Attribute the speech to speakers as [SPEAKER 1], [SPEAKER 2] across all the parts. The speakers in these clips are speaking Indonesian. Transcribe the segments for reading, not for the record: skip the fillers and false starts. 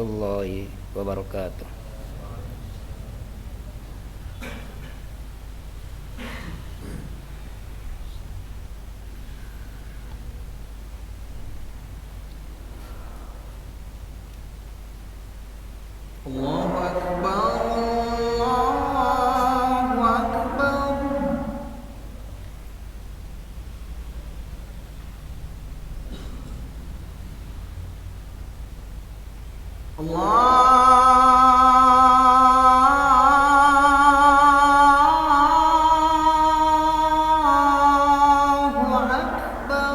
[SPEAKER 1] Warahmatullahi wabarakatuh.
[SPEAKER 2] Allahu Akbar, Allahu Akbar. Allahu Akbar,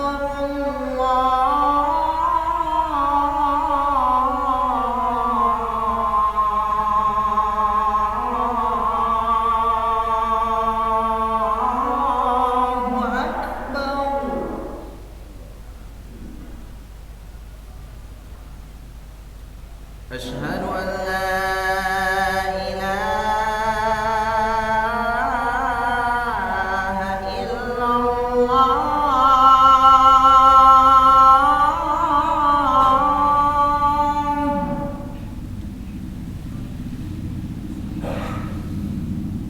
[SPEAKER 2] Allahu Akbar. أشهد أن لا إله إلا الله.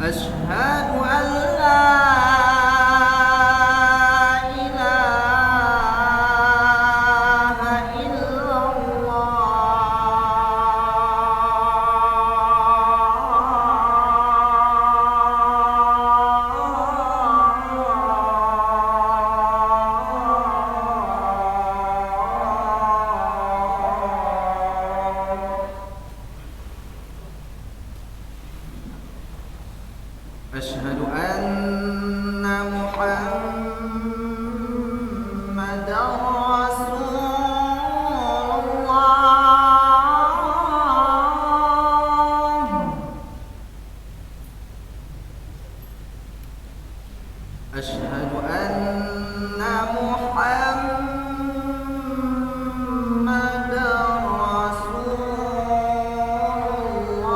[SPEAKER 2] أشهد أن لا إله إلا الله. أشهد أن محمدا رسول الله. أشهد أن محمدا رسول الله.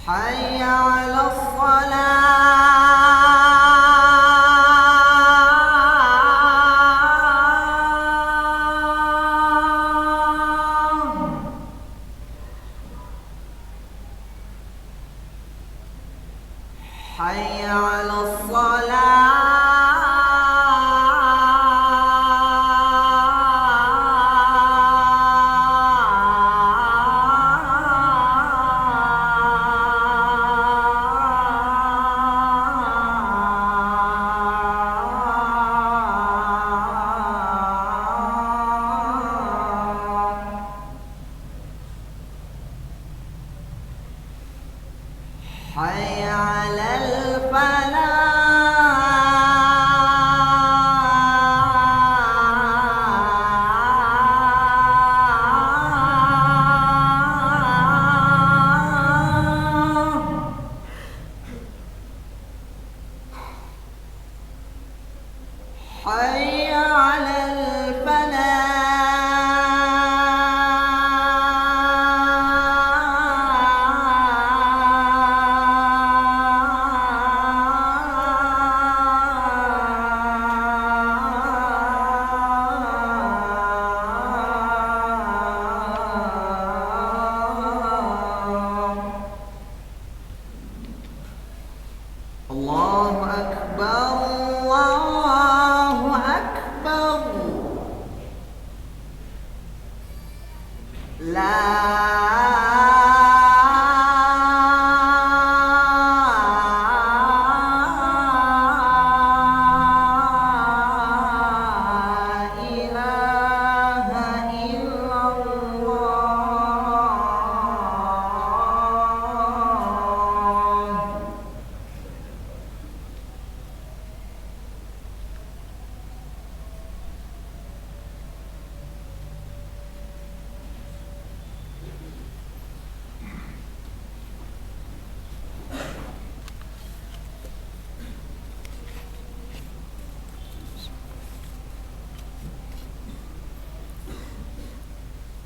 [SPEAKER 2] حي على الصلاة. حي على الصلاة. حي على الفلاح. حي على الفلاح. الله أكبر، الله أكبر. لا إله إلا الله.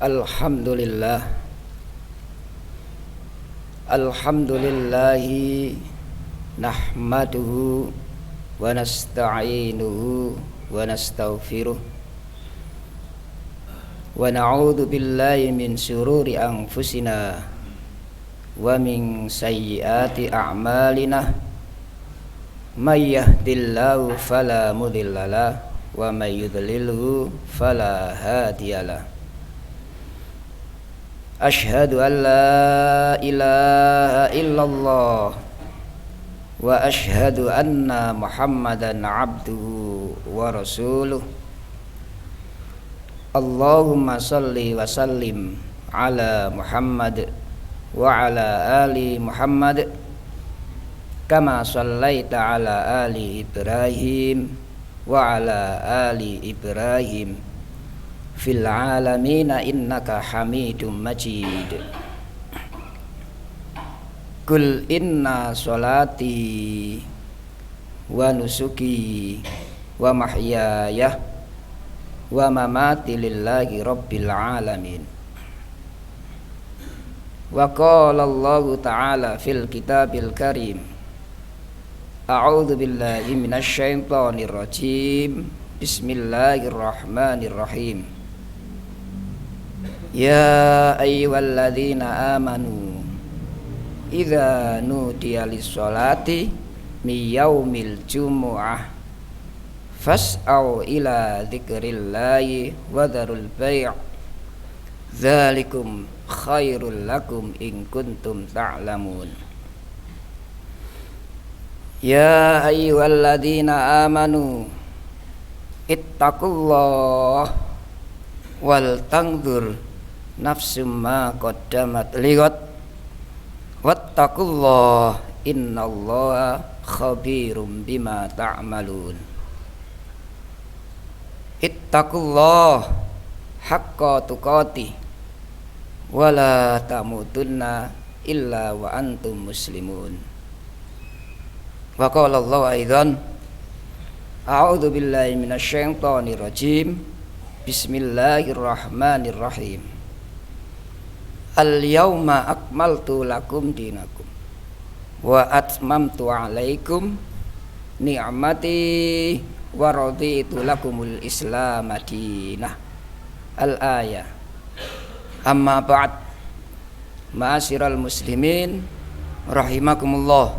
[SPEAKER 1] Alhamdulillah. Alhamdulillahi nahmaduhu wa nasta'inuhu wa nastaghfiruh wa na'udzu billahi min syururi anfusina wa min sayyiati a'malina may yahdihillahu fala mudhillalah wa may yudlilhu fala hadiyalah. Asyhadu an la ilaha illallah wa asyhadu anna Muhammadan abduhu wa rasuluh. Allahumma salli wa sallim ala Muhammad wa ala ali Muhammad kama sallaita ala ali Ibrahim wa ala ali Ibrahim fil alamina innaka hamidum majid. Kul inna sholati wa nusuki wa mahyaya wa mamati lillahi rabbil alamin. Wa qala Allahu ta'ala fil kitabil karim, a'udzu billahi minasy syaithanir rajim, bismillahirrahmanirrahim. Ya ayyuhalladzina amanu idza nudiya lis-sholati mi yaumil jumu'ah fas'au ila dzikrillahi wa dzarul bai' dzalikum khairul lakum in kuntum ta'lamun. Ya ayyuhalladzina amanu ittaqullah wal tanzur nafsum ma qaddamat lighad wattaqullah innallaha khabirum bima ta'malun. Ittaqullah haqqa tuqatih wa la tamutunna illa wa antum muslimun. Wa qala Allah aidan, a'udzu billahi minasy syaithanir rajim, bismillahirrahmanirrahim. Al-yauma akmaltu lakum dinakum wa atmamtu alaikum ni'mati wa raditu lakumul islam madinah. Al-ayah. Amma ba'd, ma'asyiral muslimin rahimakumullah.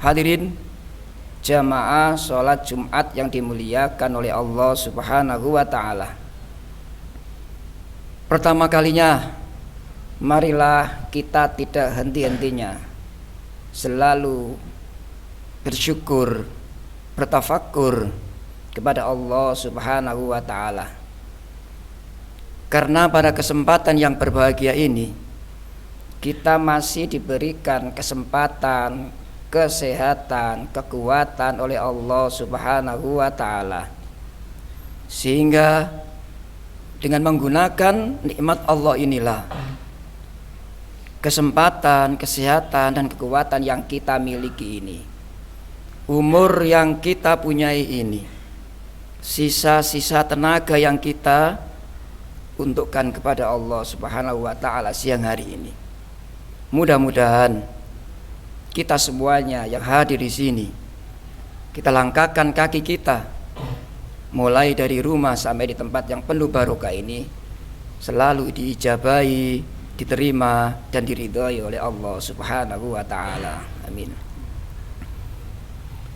[SPEAKER 1] Hadirin jamaah sholat Jumat yang dimuliakan oleh Allah Subhanahu wa ta'ala. Pertama kalinya, marilah kita tidak henti-hentinya selalu bersyukur, bertafakur kepada Allah Subhanahu wa ta'ala. Karena pada kesempatan yang berbahagia ini kita masih diberikan kesempatan, kesehatan, kekuatan oleh Allah Subhanahu wa ta'ala, sehingga dengan menggunakan nikmat Allah inilah, kesempatan, kesehatan, dan kekuatan yang kita miliki ini, umur yang kita punyai ini, sisa-sisa tenaga yang kita untukkan kepada Allah Subhanahu wa ta'ala siang hari ini. Mudah-mudahan kita semuanya yang hadir di sini, kita langkahkan kaki kita mulai dari rumah sampai di tempat yang penuh barokah ini selalu diijabahi, diterima dan diridhai oleh Allah Subhanahu wa ta'ala. Amin.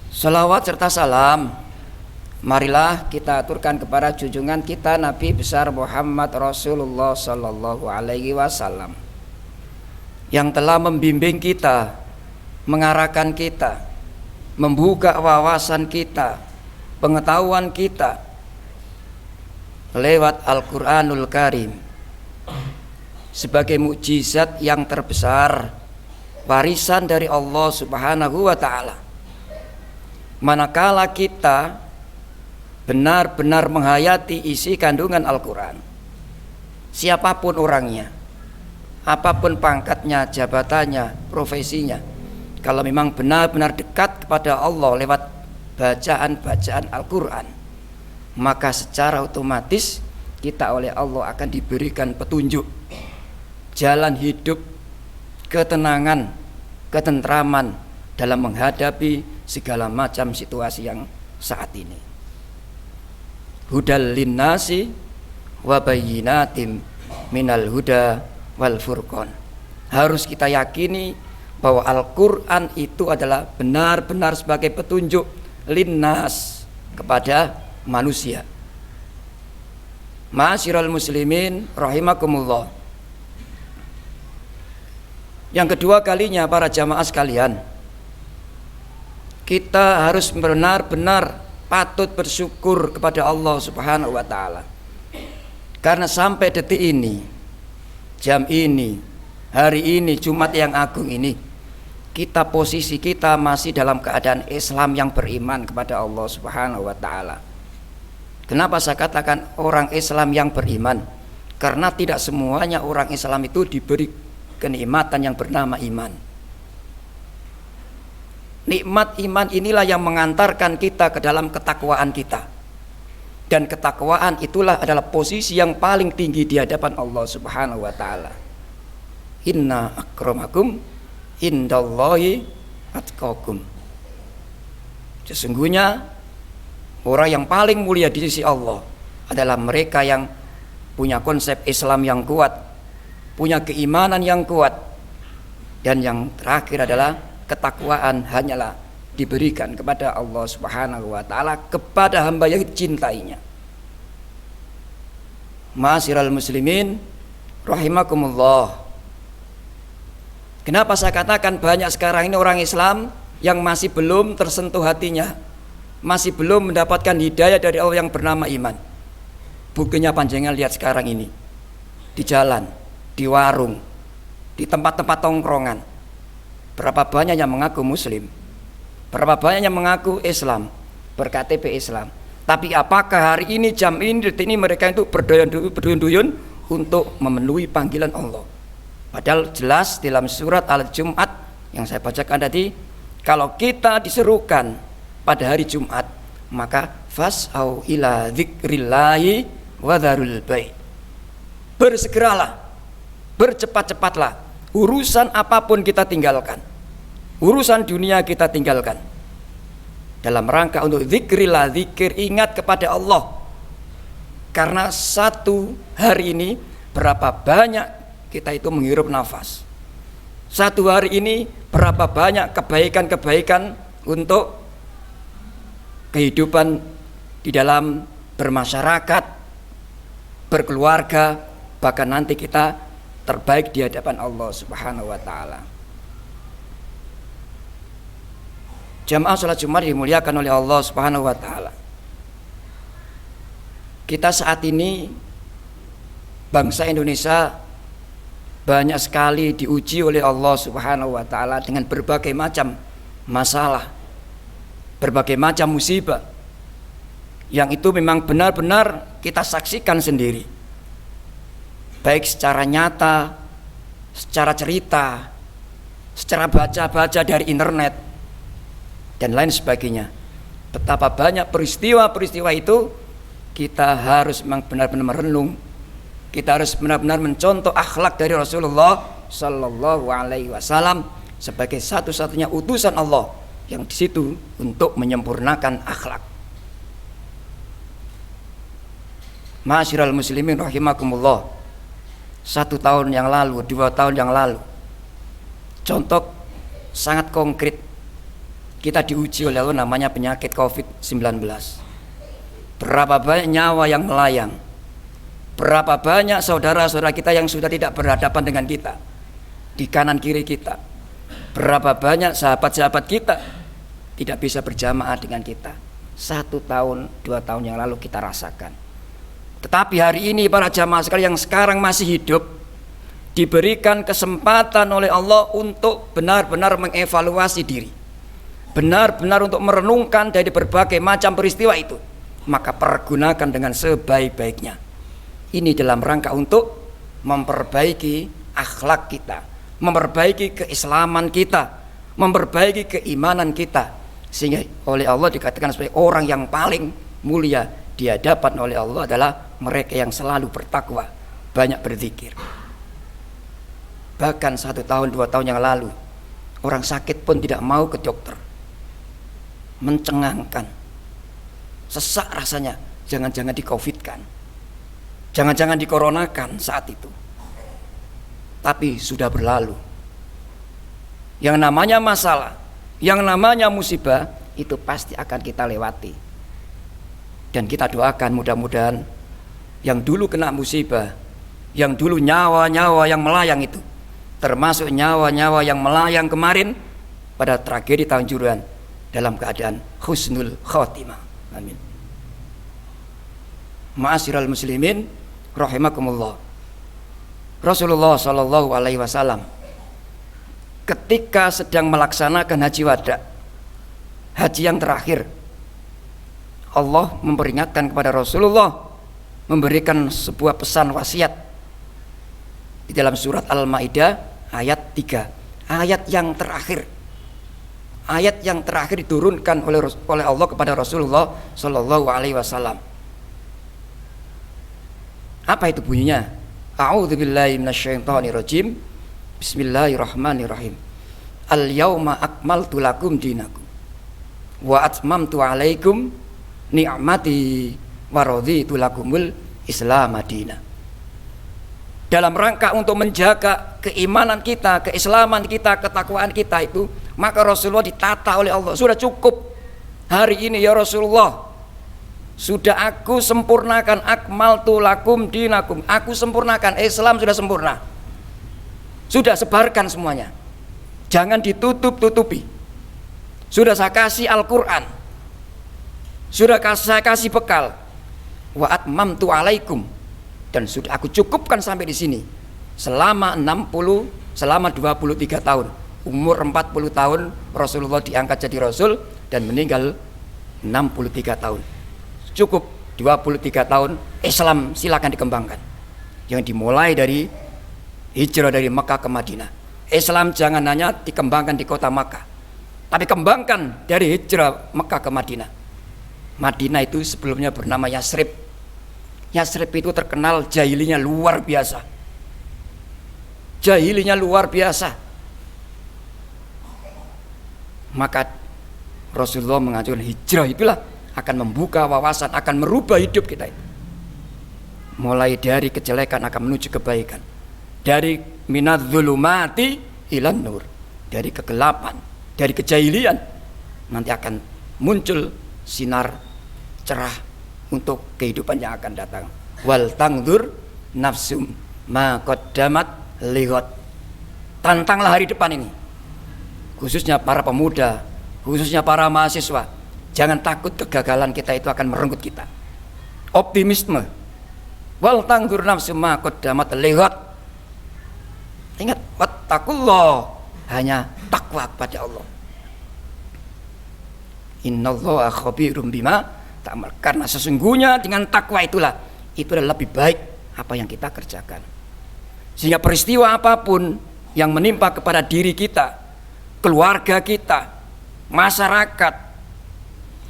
[SPEAKER 1] Salawat serta salam marilah kita aturkan kepada junjungan kita Nabi besar Muhammad Rasulullah sallallahu alaihi wasallam, yang telah membimbing kita, mengarahkan kita, membuka wawasan kita, pengetahuan kita lewat Al-Qur'anul Karim sebagai mukjizat yang terbesar, warisan dari Allah Subhanahu wa ta'ala. Manakala kita benar-benar menghayati isi kandungan Al-Quran, siapapun orangnya, apapun pangkatnya, jabatannya, profesinya, kalau memang benar-benar dekat kepada Allah lewat bacaan-bacaan Al-Quran, maka secara otomatis kita oleh Allah akan diberikan petunjuk jalan hidup, ketenangan, ketentraman dalam menghadapi segala macam situasi yang saat ini. Hudal linnasi wa bayyinatim minal huda wal furqan. Harus kita yakini bahwa Al-Quran itu adalah benar-benar sebagai petunjuk linnas kepada manusia. Ma'asyiral muslimin rahimakumullah. Yang kedua kalinya para jamaah sekalian, kita harus benar-benar patut bersyukur kepada Allah Subhanahu wa taala. Karena sampai detik ini, jam ini, hari ini, Jumat yang agung ini, posisi kita masih dalam keadaan Islam yang beriman kepada Allah Subhanahu wa taala. Kenapa saya katakan orang Islam yang beriman? Karena tidak semuanya orang Islam itu diberi kenikmatan yang bernama iman. Nikmat iman inilah yang mengantarkan kita ke dalam ketakwaan kita. Dan ketakwaan itulah adalah posisi yang paling tinggi di hadapan Allah Subhanahu wa taala. Inna akramakum indallahi atqakum. Sesungguhnya orang yang paling mulia di sisi Allah adalah mereka yang punya konsep Islam yang kuat, punya keimanan yang kuat, dan yang terakhir adalah ketakwaan hanyalah diberikan kepada Allah Subhanahu wa taala, kepada hamba yang dicintainya. Ma'asyiral muslimin rahimakumullah. Kenapa saya katakan banyak sekarang ini orang Islam yang masih belum tersentuh hatinya, masih belum mendapatkan hidayah dari Allah yang bernama iman. Buktinya panjenengan lihat sekarang ini, di jalan, di warung, di tempat-tempat tongkrongan, berapa banyak yang mengaku muslim, berapa banyak yang mengaku Islam, ber-KTP Islam. Tapi apakah hari ini, jam ini, detik ini mereka itu berduyun-duyun untuk memenuhi panggilan Allah? Padahal jelas dalam surat Al-Jum'at yang saya bacakan tadi, kalau kita diserukan pada hari Jumat, maka fas'au ila dzikrillahi wa dzarul bai'. Bersegeralah, bercepat-cepatlah, urusan apapun kita tinggalkan, urusan dunia kita tinggalkan, dalam rangka untuk zikrillah, zikir, ingat kepada Allah. Karena satu hari ini berapa banyak kita itu menghirup nafas. Satu hari ini berapa banyak kebaikan-kebaikan untuk kehidupan di dalam bermasyarakat, berkeluarga, bahkan nanti kita terbaik di hadapan Allah Subhanahu wa taala. Jamaah salat Jumat dimuliakan oleh Allah Subhanahu wa taala. Kita saat ini bangsa Indonesia banyak sekali diuji oleh Allah Subhanahu wa taala dengan berbagai macam masalah, berbagai macam musibah yang itu memang benar-benar kita saksikan sendiri, baik secara nyata, secara cerita, secara baca-baca dari internet dan lain sebagainya. Betapa banyak peristiwa-peristiwa itu kita harus memang benar-benar merenung. Kita harus benar-benar mencontoh akhlak dari Rasulullah Sallallahu Alaihi Wasallam sebagai satu-satunya utusan Allah yang di situ untuk menyempurnakan akhlak. Ma'asyiral muslimin rahimakumullah. 1 tahun yang lalu, 2 tahun yang lalu, contoh sangat konkret, kita diuji oleh Allah namanya penyakit COVID-19. Berapa banyak nyawa yang melayang, berapa banyak saudara-saudara kita yang sudah tidak berhadapan dengan kita di kanan kiri kita, berapa banyak sahabat-sahabat kita tidak bisa berjamaah dengan kita. 1 tahun, 2 tahun yang lalu kita rasakan. Tetapi hari ini para jamaah sekalian yang sekarang masih hidup, diberikan kesempatan oleh Allah untuk benar-benar mengevaluasi diri, benar-benar untuk merenungkan dari berbagai macam peristiwa itu, maka pergunakan dengan sebaik-baiknya. Ini dalam rangka untuk memperbaiki akhlak kita, memperbaiki keislaman kita, memperbaiki keimanan kita, sehingga oleh Allah dikatakan sebagai orang yang paling mulia di hadapan oleh Allah adalah mereka yang selalu bertakwa, banyak berzikir. Bahkan 1 tahun 2 tahun yang lalu, orang sakit pun tidak mau ke dokter, mencengangkan, sesak rasanya, jangan-jangan di-covid-kan, jangan-jangan dikoronakan saat itu. Tapi sudah berlalu. Yang namanya masalah, yang namanya musibah, itu pasti akan kita lewati. Dan kita doakan mudah-mudahan yang dulu kena musibah, yang dulu nyawa-nyawa yang melayang itu, termasuk nyawa-nyawa yang melayang kemarin pada tragedi Kanjuruhan, dalam keadaan husnul khotimah. Amin. Ma'asyiral muslimin rahimakumullah. Rasulullah sallallahu alaihi wasallam ketika sedang melaksanakan haji wada, haji yang terakhir, Allah memperingatkan kepada Rasulullah, memberikan sebuah pesan wasiat di dalam surat Al-Maidah ayat 3, ayat yang terakhir. Ayat yang terakhir diturunkan oleh Allah kepada Rasulullah sallallahu alaihi wasallam. Apa itu bunyinya? A'udzubillahi minasyaitonirrajim. Bismillahirrahmanirrahim. Al-yauma akmaltu lakum dinakum wa atmamtu 'alaikum ni'mati wa raditu lakumul Islam madina. Dalam rangka untuk menjaga keimanan kita, keislaman kita, ketakwaan kita itu, maka Rasulullah ditata oleh Allah. Sudah cukup hari ini ya Rasulullah, sudah aku sempurnakan, akmaltu lakum dinakum, aku sempurnakan, Islam sudah sempurna, sudah sebarkan semuanya, jangan ditutup-tutupi. Sudah saya kasih Al-Quran, sudah saya kasih bekal, wa atmamtu alaikum, dan sudah aku cukupkan sampai di sini. Selama 23 tahun, umur 40 tahun Rasulullah diangkat jadi Rasul dan meninggal 63 tahun. Cukup 23 tahun Islam silakan dikembangkan. Yang dimulai dari hijrah dari Mekah ke Madinah. Islam jangan hanya dikembangkan di kota Makkah, tapi kembangkan dari hijrah Mekah ke Madinah. Madinah itu sebelumnya bernama Yasrib. Yasrib itu terkenal jahilinya luar biasa. Jahilinya luar biasa. Maka Rasulullah mengajarkan hijrah itulah akan membuka wawasan, akan merubah hidup kita itu. Mulai dari kejelekan akan menuju kebaikan. Dari minadz-dzulumati ilan nur. Dari kegelapan, dari kejahilian nanti akan muncul sinar cerah untuk kehidupan yang akan datang. Wal tangdur nafsum ma qaddamat lighad. Tantanglah hari depan ini. Khususnya para pemuda, khususnya para mahasiswa. Jangan takut kegagalan kita itu akan merenggut kita. Optimisme. Wal tangdur nafsum ma qaddamat lighad. Ingat, wattaqullah, hanya takwa kepada Allah. Innallaha khabirum bima ta'mal. Karena sesungguhnya dengan takwa itu adalah lebih baik apa yang kita kerjakan. Sehingga peristiwa apapun yang menimpa kepada diri kita, keluarga kita, masyarakat,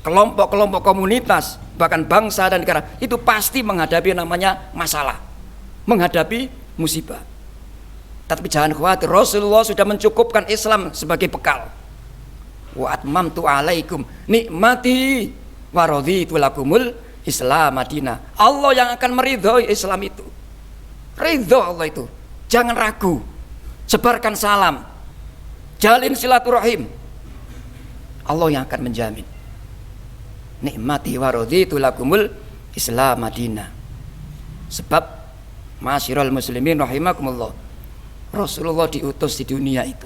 [SPEAKER 1] kelompok-kelompok komunitas, bahkan bangsa dan negara, itu pasti menghadapi namanya masalah, menghadapi musibah. Tapi jangan khawatir, Rasulullah sudah mencukupkan Islam sebagai bekal. Wa atmamtu alaikum nikmati wa raditu lakumul Islam madina. Allah yang akan meridhoi Islam itu. Ridho Allah itu. Jangan ragu. Sebarkan salam. Jalin silaturahim. Allah yang akan menjamin. Nikmati wa raditu lakumul Islam madina. Sebab ma'asyiral muslimin rahimakumullah, Rasulullah diutus di dunia itu.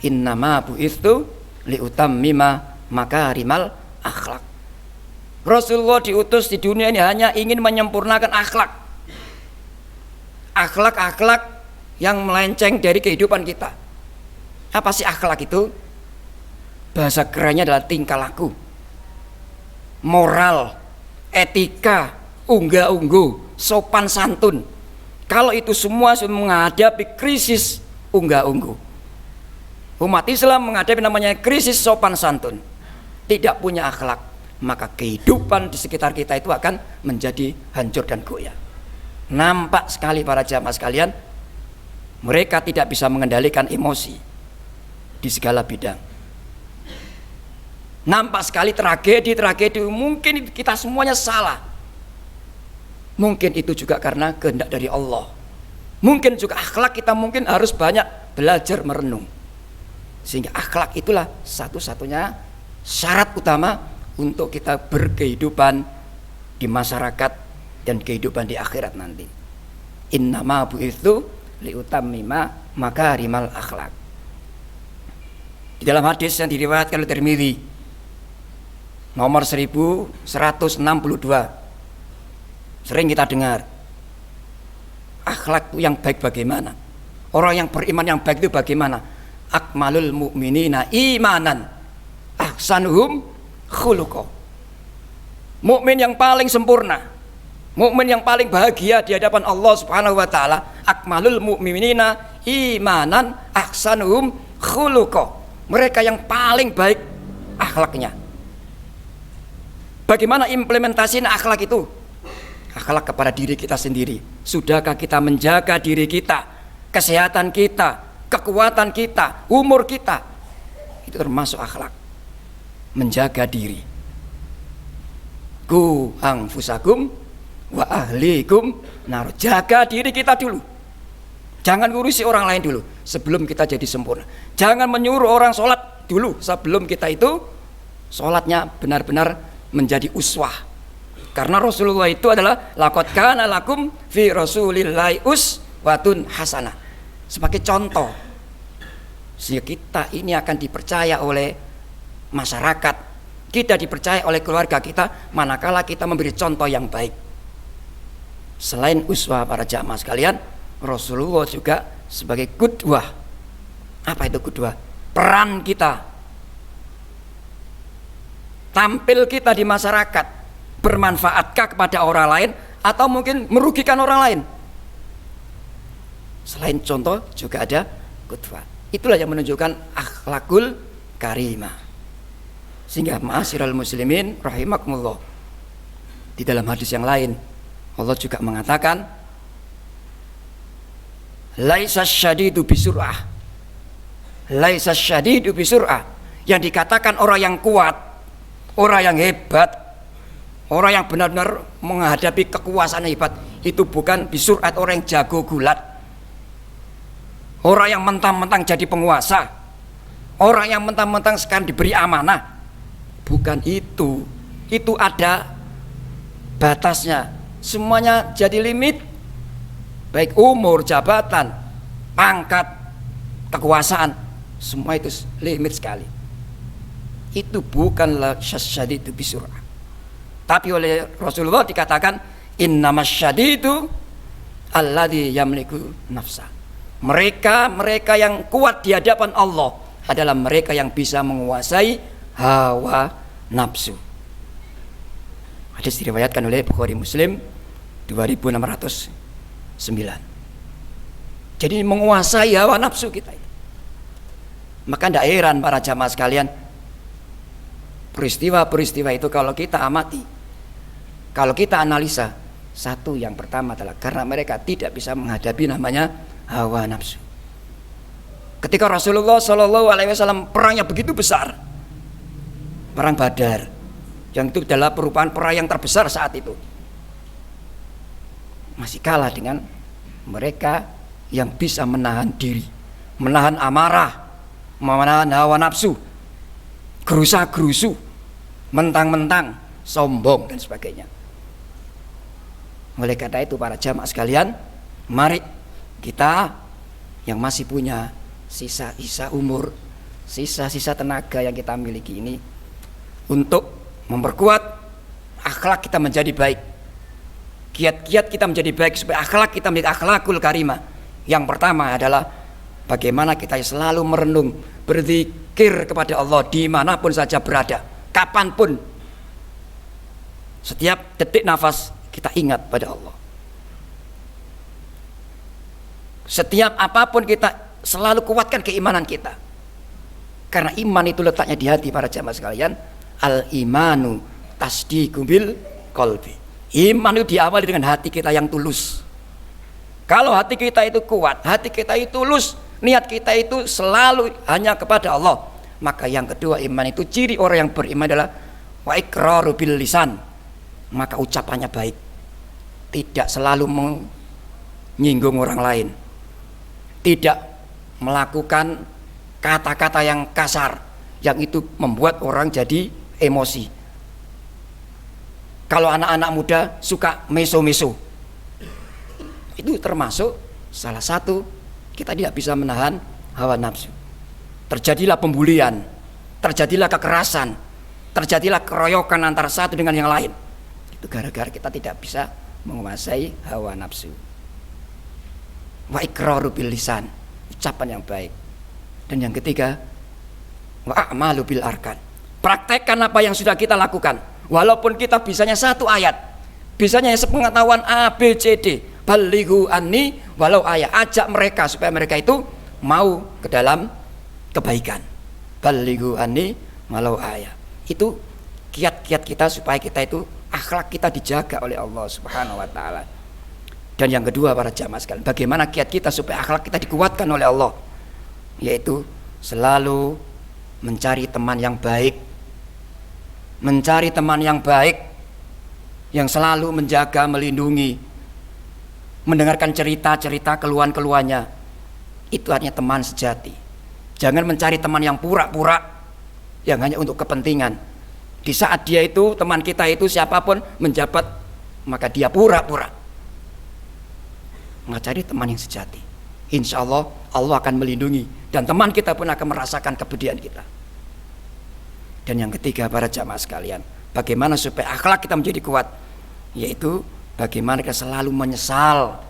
[SPEAKER 1] Innama bu'itsu liutammima makarimal akhlak. Rasulullah diutus di dunia ini hanya ingin menyempurnakan akhlak. Akhlak-akhlak yang melenceng dari kehidupan kita. Apa sih akhlak itu? Bahasa kerennya adalah tingkah laku, moral, etika, unggah-ungguh, sopan santun. Kalau itu semua menghadapi krisis unggah-ungguh. Umat Islam menghadapi namanya krisis sopan santun. Tidak punya akhlak. maka kehidupan di sekitar kita itu akan menjadi hancur dan goyah. Nampak sekali para jamaah sekalian, mereka tidak bisa mengendalikan emosi di segala bidang. Nampak sekali tragedi-tragedi, mungkin kita semuanya salah. Mungkin itu juga karena kehendak dari Allah. Mungkin juga akhlak kita mungkin harus banyak belajar merenung. Sehingga akhlak itulah satu-satunya syarat utama untuk kita berkehidupan di masyarakat dan kehidupan di akhirat nanti. Innama bu'itsu liutammima makarimal akhlak. Di dalam hadis yang diriwayatkan oleh Tirmidzi nomor 1162, sering kita dengar, akhlak yang baik bagaimana? Orang yang beriman yang baik itu bagaimana? Akmalul mu'minina imanan ahsanuhum khuluqa. Mukmin yang paling sempurna, mukmin yang paling bahagia di hadapan Allah Subhanahu wa taala, akmalul mu'minina imanan ahsanuhum khuluqa. Mereka yang paling baik akhlaknya. Bagaimana implementasi akhlak itu? Akhlak kepada diri kita sendiri. Sudahkah kita menjaga diri kita, kesehatan kita, kekuatan kita, umur kita? Itu termasuk akhlak. Menjaga diri. Ku anfusakum wa ahlikum nar. Jaga diri kita dulu. Jangan ngurusi orang lain dulu sebelum kita jadi sempurna. Jangan menyuruh orang sholat dulu sebelum kita itu sholatnya benar-benar menjadi uswah. Karena Rasulullah itu adalah laqad kana lakum fi rasulillahi uswatun hasanah, sebagai contoh. Sehingga kita ini akan dipercaya oleh masyarakat, kita dipercaya oleh keluarga kita manakala kita memberi contoh yang baik. Selain uswah para jamaah sekalian, Rasulullah juga sebagai qudwah. Apa itu qudwah? Peran kita, tampil kita di masyarakat, bermanfaatkah kepada orang lain atau mungkin merugikan orang lain? Selain contoh juga ada qudwah. Itulah yang menunjukkan akhlakul karimah. Sehingga ma'asyiral muslimin rahimakumullah, di dalam hadis yang lain Allah juga mengatakan laisa syadidu bisur'ah. Laisa syadidu bisur'ah. Yang dikatakan orang yang kuat, orang yang hebat, orang yang benar-benar menghadapi kekuasaan yang hebat, itu bukan bisur'at, orang yang jago gulat, orang yang mentang-mentang jadi penguasa, orang yang mentang-mentang sekarang diberi amanah. Bukan itu. Itu ada batasnya. Semuanya jadi limit, baik umur, jabatan, pangkat, kekuasaan, semua itu limit sekali. Itu bukanlah syadidu bisur'ah. Tapi oleh Rasulullah dikatakan innamas syadidu alladzi yamliku nafsa. Mereka yang kuat di hadapan Allah adalah mereka yang bisa menguasai hawa nafsu. Hadis diriwayatkan oleh Bukhari Muslim 2609. Jadi menguasai hawa nafsu kita itu. Maka tidak heran para jamaah sekalian, peristiwa-peristiwa itu kalau kita amati, kalau kita analisa, satu yang pertama adalah karena mereka tidak bisa menghadapi namanya hawa nafsu. Ketika Rasulullah SAW perangnya begitu besar, perang Badar, yang itu adalah perubahan perang yang terbesar saat itu, masih kalah dengan mereka yang bisa menahan diri, menahan amarah, menahan hawa nafsu, gerusa-gerusu, mentang-mentang sombong dan sebagainya. Oleh karena itu para jamaah sekalian, mari kita yang masih punya sisa-sisa umur, sisa-sisa tenaga yang kita miliki ini, untuk memperkuat akhlak kita menjadi baik, kiat-kiat kita menjadi baik, supaya akhlak kita menjadi akhlakul karimah. Yang pertama adalah bagaimana kita selalu merenung, berzikir kepada Allah dimanapun saja berada, kapanpun, setiap detik nafas kita ingat pada Allah. Setiap apapun kita selalu kuatkan keimanan kita, karena iman itu letaknya di hati para jamaah sekalian. Al imanu tasdiqu bil qalbi. Iman itu diawali dengan hati kita yang tulus. Kalau hati kita itu kuat, hati kita itu tulus, niat kita itu selalu hanya kepada Allah, maka yang kedua iman itu ciri orang yang beriman adalah wa iqraru bil lisan. Maka ucapannya baik, tidak selalu menyinggung orang lain, tidak melakukan kata-kata yang kasar yang itu membuat orang jadi emosi. Kalau anak-anak muda suka meso-meso, itu termasuk salah satu kita tidak bisa menahan hawa nafsu. Terjadilah pembulian, terjadilah kekerasan, terjadilah keroyokan antara satu dengan yang lain. Itu gara-gara kita tidak bisa menguasai hawa nafsu. Wa iqraru bil lisan, ucapan yang baik. Dan yang ketiga, wa a'malu bil arkan, praktekkan apa yang sudah kita lakukan. Walaupun kita bisanya satu ayat, bisanya sepengetahuan A, B, C, D, balighu anni walau ayat, ajak mereka supaya mereka itu mau ke dalam kebaikan. Balighu anni walau ayat. Itu kiat-kiat kita supaya kita itu akhlak kita dijaga oleh Allah Subhanahu wa taala. Dan yang kedua para jamaah sekalian, bagaimana kiat kita supaya akhlak kita dikuatkan oleh Allah? Yaitu selalu mencari teman yang baik. Mencari teman yang baik yang selalu menjaga, melindungi, mendengarkan cerita-cerita keluhan-keluhannya. Itu artinya teman sejati. Jangan mencari teman yang pura-pura, yang hanya untuk kepentingan. Di saat dia itu, teman kita itu siapapun menjabat, maka dia pura-pura. Maka cari teman yang sejati. Insya Allah, Allah akan melindungi, dan teman kita pun akan merasakan kebudayaan kita. Dan yang ketiga para jamaah sekalian, bagaimana supaya akhlak kita menjadi kuat? Yaitu bagaimana kita selalu menyesal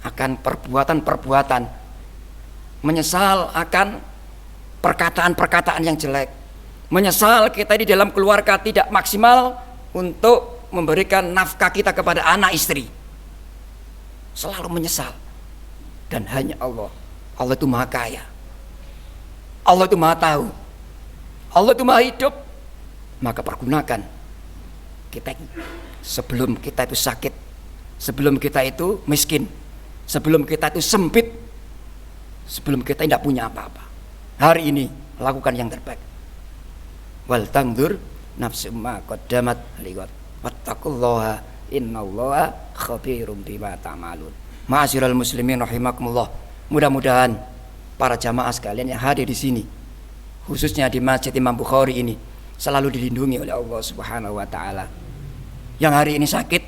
[SPEAKER 1] akan perbuatan-perbuatan, menyesal akan perkataan-perkataan yang jelek, menyesal kita di dalam keluarga tidak maksimal untuk memberikan nafkah kita kepada anak istri. Selalu menyesal. Dan hanya Allah itu maha kaya, Allah itu maha tahu, Allah itu maha hidup. Maka pergunakan kita sebelum kita itu sakit, sebelum kita itu miskin, sebelum kita itu sempit, sebelum kita tidak punya apa-apa. Hari ini lakukan yang terbaik. Wal tangdur nafsum ma qaddamat liqad wattaqullaha innallaha khabirum bima ta'malun. Ma'asyiral muslimin rahimakumullah. Mudah-mudahan para jamaah sekalian yang hadir di sini, khususnya di Masjid Imam Bukhari ini, selalu dilindungi oleh Allah Subhanahu wa taala. Yang hari ini sakit,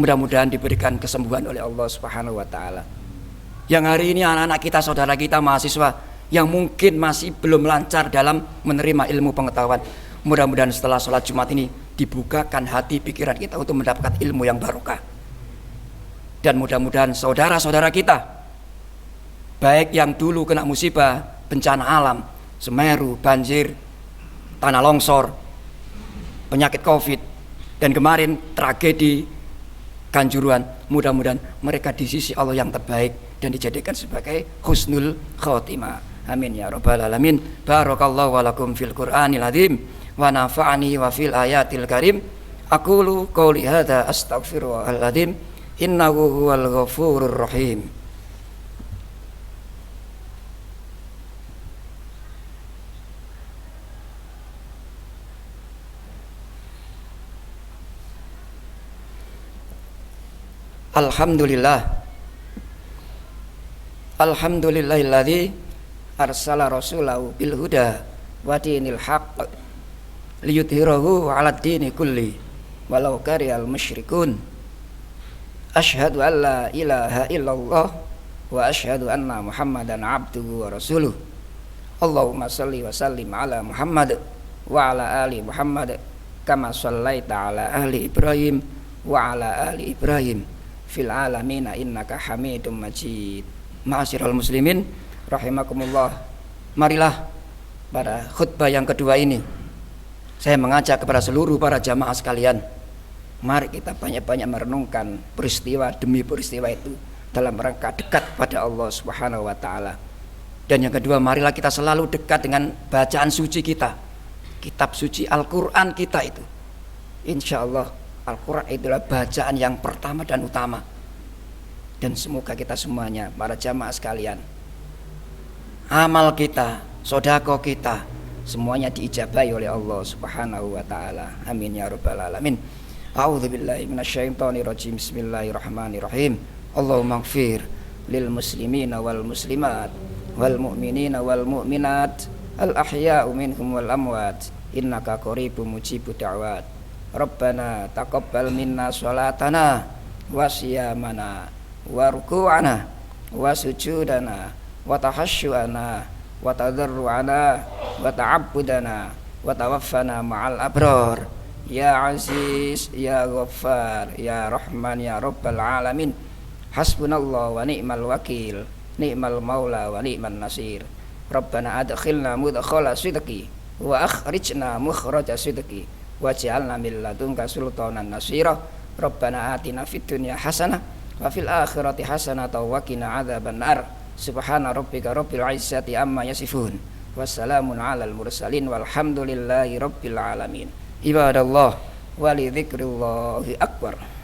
[SPEAKER 1] mudah-mudahan diberikan kesembuhan oleh Allah Subhanahu wa taala. Yang hari ini anak-anak kita, saudara kita, mahasiswa yang mungkin masih belum lancar dalam menerima ilmu pengetahuan, mudah-mudahan setelah sholat Jumat ini dibukakan hati pikiran kita untuk mendapatkan ilmu yang barokah. Dan mudah-mudahan saudara-saudara kita, baik yang dulu kena musibah, bencana alam, Semeru, banjir, tanah longsor, penyakit Covid, dan kemarin tragedi Kanjuruhan, mudah-mudahan mereka di sisi Allah yang terbaik dan dijadikan sebagai husnul khotimah. Amin ya rabbal alamin. Barakallahu walakum fil Qur'anil azim wa nafa'ani wa fil ayatil karim. Aqulu qouli hadza astaghfirullahal azim. Innahu huwal ghafurur rahim. Alhamdulillahilladzi arsala rasulahu bil huda wa dinil haqq liyudhhirahu 'alad dini kulli walau karihal musyrikun. Asyhadu an la ilaha illallah wa asyhadu anna Muhammadan abduhu wa rasuluh. Allahumma shalli wa sallim ala Muhammad wa ala ali Muhammad kama shallaita ala ahli Ibrahim wa ala ali Ibrahim fil alamina innaka hamidum majid. Ma'asyiral muslimin rahimakumullah. Marilah pada khutbah yang kedua ini saya mengajak kepada seluruh para jamaah sekalian, mari kita banyak-banyak merenungkan peristiwa demi peristiwa itu dalam rangka dekat pada Allah Subhanahu wa taala. Dan yang kedua, marilah kita selalu dekat dengan bacaan suci kita, kitab suci Al-Qur'an kita itu, Insya Allah Al-Quran itulah bacaan yang pertama dan utama. Dan semoga kita semuanya, para jamaah sekalian, amal kita, sodako kita, semuanya diijabahi oleh Allah Subhanahu wa ta'ala. Amin ya rabbal alamin. A'udzubillahi minasyaitonirrajim. Bismillahirrahmanirrahim. Allahumma ighfir lil muslimina wal muslimat wal mu'minina wal mu'minat al ahya'u minhum wal amwat innaka qaribun mujibud da'wat. Rabbana taqabbal minna sholatana wa siyamana wa ruku'ana wa sujudana wa tahassyu'ana wa tadarru'ana wa ta'abbudana wa tawaffana ma'al abrar. Ya Aziz, Ya Ghaffar, Ya Rahman, Ya Rabbal Alamin. Hasbunallah wa ni'mal wakil, ni'mal maula wa ni'man nasir. Rabbana adkhilna mudkhala sidqi wa akhrijna mukhraja sidqi waj'alna min ladunka sultanan nasira. Rabbana atina fid dunya hasanah wa fil akhirati hasanah wa qina adzaban nar. Subhana rabbika rabbil izzati amma yasifun. Wassalamun alal mursalin walhamdulillahi rabbil alamin. Ibadallah wa li dzikrillahi akbar.